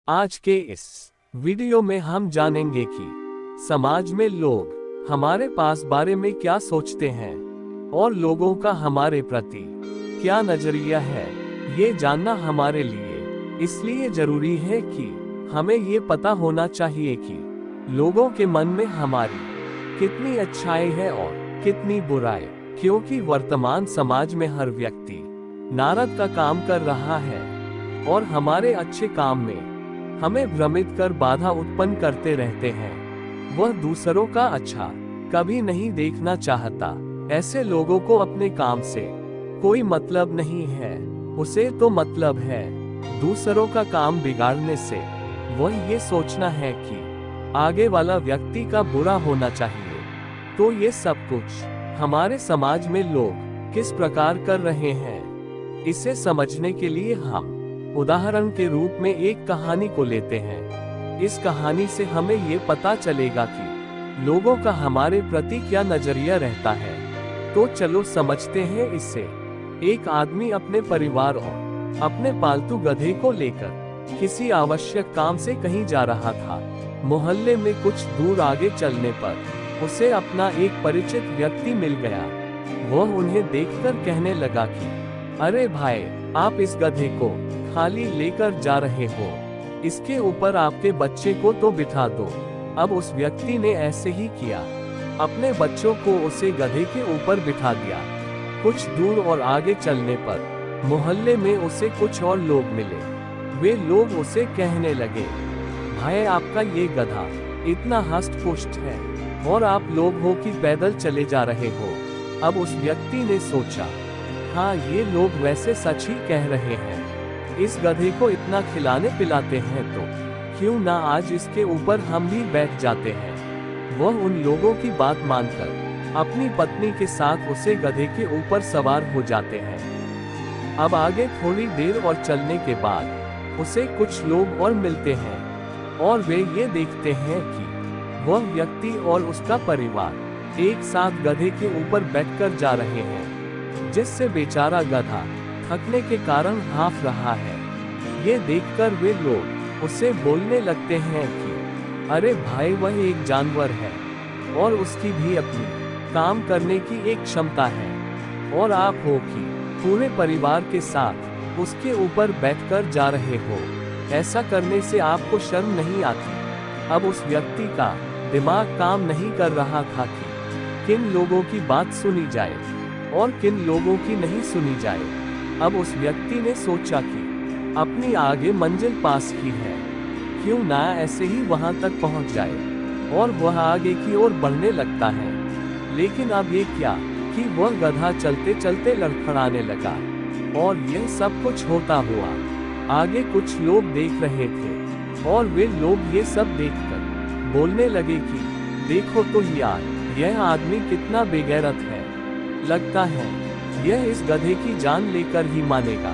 आज के इस वीडियो में हम जानेंगे कि समाज में लोग हमारे पास बारे में क्या सोचते हैं और लोगों का हमारे प्रति क्या नजरिया है। ये जानना हमारे लिए इसलिए जरूरी है कि हमें ये पता होना चाहिए कि लोगों के मन में हमारी कितनी अच्छाई है और कितनी बुराई, क्योंकि वर्तमान समाज में हर व्यक्ति नारद का काम कर रहा है और हमारे अच्छे काम में हमें भ्रमित कर बाधा उत्पन्न करते रहते हैं। वह दूसरों का अच्छा कभी नहीं देखना चाहता। ऐसे लोगों को अपने काम से कोई मतलब नहीं है, उसे तो मतलब है दूसरों का काम बिगाड़ने से। वह ये सोचना है कि आगे वाला व्यक्ति का बुरा होना चाहिए। तो ये सब कुछ हमारे समाज में लोग किस प्रकार कर रहे हैं, इसे समझने के लिए हम उदाहरण के रूप में एक कहानी को लेते हैं। इस कहानी से हमें ये पता चलेगा कि लोगों का हमारे प्रति क्या नजरिया रहता है। तो चलो समझते हैं इससे। एक आदमी अपने परिवार और अपने पालतू गधे को लेकर किसी आवश्यक काम से कहीं जा रहा था। मोहल्ले में कुछ दूर आगे चलने पर उसे अपना एक परिचित व्यक्ति मिल गया। वह उन्हें देखकर कहने लगा कि अरे भाई, आप इस गधे को खाली लेकर जा रहे हो, इसके ऊपर आपके बच्चे को तो बिठा दो। अब उस व्यक्ति ने ऐसे ही किया, अपने बच्चों को उसे गधे के ऊपर बिठा दिया। कुछ दूर और आगे चलने पर मोहल्ले में उसे कुछ और लोग मिले। वे लोग उसे कहने लगे, भाई आपका ये गधा इतना हष्ट पुष्ट है और आप लोग हो कि पैदल चले जा रहे हो। अब उस व्यक्ति ने सोचा, हाँ ये लोग वैसे सच ही कह रहे हैं, इस गधे को इतना खिलाने पिलाते हैं तो क्यों ना आज इसके ऊपर हम भी बैठ जाते हैं। वह उन लोगों की बात मानकर अपनी पत्नी के साथ उसे गधे के ऊपर सवार हो जाते हैं। अब आगे थोड़ी देर और चलने के बाद उसे कुछ लोग और मिलते हैं और वे ये देखते हैं कि वह व्यक्ति और उसका परिवार एक साथ गधे के ऊपर बैठकर जा रहे हैं, जिससे बेचारा गधा थकने के कारण हाँफ रहा है। ये देखकर वे लोग उसे बोलने लगते हैं कि अरे भाई, वह एक जानवर है और उसकी भी अपनी काम करने की एक क्षमता है, और आप हो कि पूरे परिवार के साथ उसके ऊपर बैठकर जा रहे हो। ऐसा करने से आपको शर्म नहीं आती। अब उस व्यक्ति का दिमाग काम नहीं कर रहा था कि किन लोगों की बात सुनी जाए और किन लोगों की नहीं सुनी जाए। अब उस व्यक्ति ने सोचा कि अपनी आगे मंजिल पास ही है, क्यों ना ऐसे ही वहां तक पहुंच जाए, और वह आगे की ओर बढ़ने लगता है। लेकिन अब ये क्या कि वह गधा चलते चलते लड़खड़ाने लगा, और यह सब कुछ होता हुआ आगे कुछ लोग देख रहे थे, और वे लोग ये सब देखकर बोलने लगे कि देखो तो यार, यह आदमी कितना बेगैरत है, लगता है यह इस गधे की जान लेकर ही मानेगा।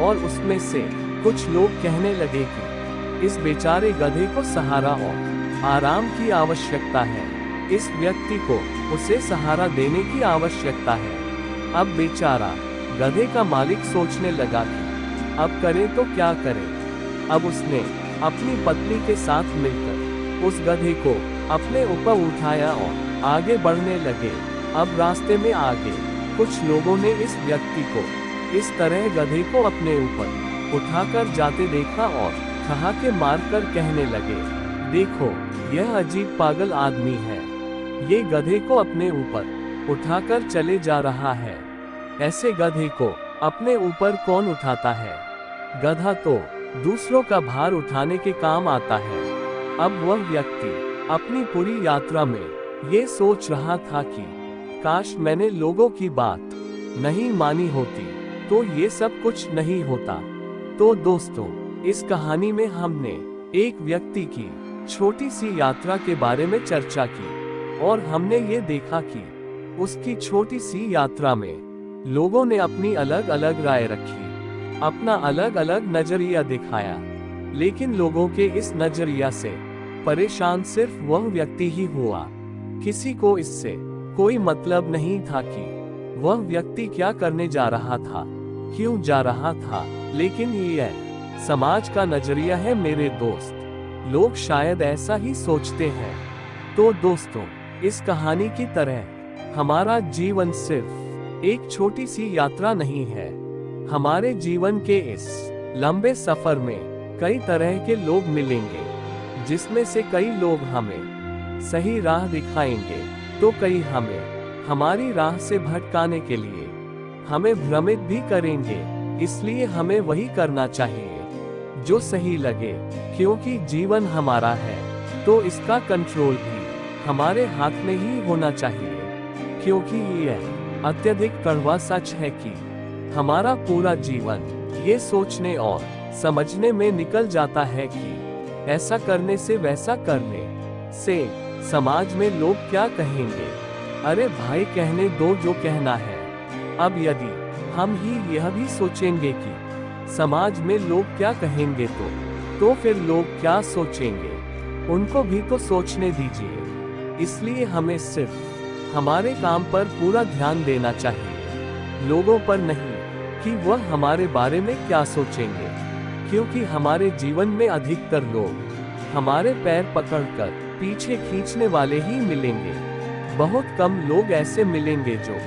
और उसमें से कुछ लोग कहने लगे कि इस बेचारे गधे को सहारा और आराम की आवश्यकता है, इस व्यक्ति को उसे सहारा देने की आवश्यकता है। अब बेचारा गधे का मालिक सोचने लगा कि अब करे तो क्या करे। अब उसने अपनी पत्नी के साथ मिलकर उस गधे को अपने ऊपर उठाया और आगे बढ़ने लगे। अब रास्ते में आगे कुछ लोगों ने इस व्यक्ति को इस तरह गधे को अपने ऊपर उठाकर जाते देखा और ठहाके मारकर कहने लगे, देखो यह अजीब पागल आदमी है, ये गधे को अपने ऊपर उठाकर चले जा रहा है। ऐसे गधे को अपने ऊपर कौन उठाता है? गधा तो दूसरों का भार उठाने के काम आता है। अब वह व्यक्ति अपनी पूरी यात्रा में ये सोच रहा था कि काश मैंने लोगों की बात नहीं मानी होती तो ये सब कुछ नहीं होता। तो दोस्तों, इस कहानी में हमने एक व्यक्ति की छोटी सी यात्रा के बारे में चर्चा की, और हमने ये देखा कि उसकी छोटी सी यात्रा में लोगों ने अपनी अलग अलग राय रखी, अपना अलग अलग नजरिया दिखाया। लेकिन लोगों के इस नजरिया से परेशान सिर्फ वह व्यक्ति ही हुआ। किसी को इससे कोई मतलब नहीं था कि वह व्यक्ति क्या करने जा रहा था, क्यों जा रहा था। लेकिन यह समाज का नजरिया है मेरे दोस्त। लोग शायद ऐसा ही सोचते हैं। तो दोस्तों, इस कहानी की तरह हमारा जीवन सिर्फ एक छोटी सी यात्रा नहीं है। हमारे जीवन के इस लंबे सफर में कई तरह के लोग मिलेंगे, जिसमें से कई लोग हमें सही राह दिखाएंगे, तो कई हमें हमारी राह से भटकाने के लिए हमें भ्रमित भी करेंगे। इसलिए हमें वही करना चाहिए जो सही लगे, क्योंकि जीवन हमारा है तो इसका कंट्रोल भी हमारे हाथ में ही होना चाहिए। क्योंकि यह अत्यधिक कड़वा सच है कि हमारा पूरा जीवन ये सोचने और समझने में निकल जाता है कि ऐसा करने से वैसा करने से समाज में लोग क्या कहेंगे। अरे भाई, कहने दो जो कहना है। अब यदि हम ही यह भी सोचेंगे कि समाज में लोग क्या कहेंगे, तो फिर लोग क्या सोचेंगे, उनको भी तो सोचने दीजिए। इसलिए हमें सिर्फ हमारे काम पर पूरा ध्यान देना चाहिए, लोगों पर नहीं कि वह हमारे बारे में क्या सोचेंगे। क्योंकि हमारे जीवन में अधिकतर लोग हमारे पैर पकड़कर पीछे खींचने वाले ही मिलेंगे। बहुत कम लोग ऐसे मिलेंगे जो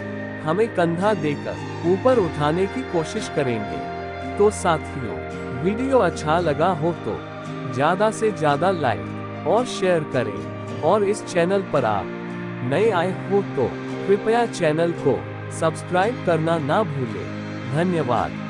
हमें कंधा देकर ऊपर उठाने की कोशिश करेंगे। तो साथियों, वीडियो अच्छा लगा हो तो ज्यादा से ज्यादा लाइक और शेयर करें, और इस चैनल पर आप नए आए हो तो कृपया चैनल को सब्सक्राइब करना ना भूलें। धन्यवाद।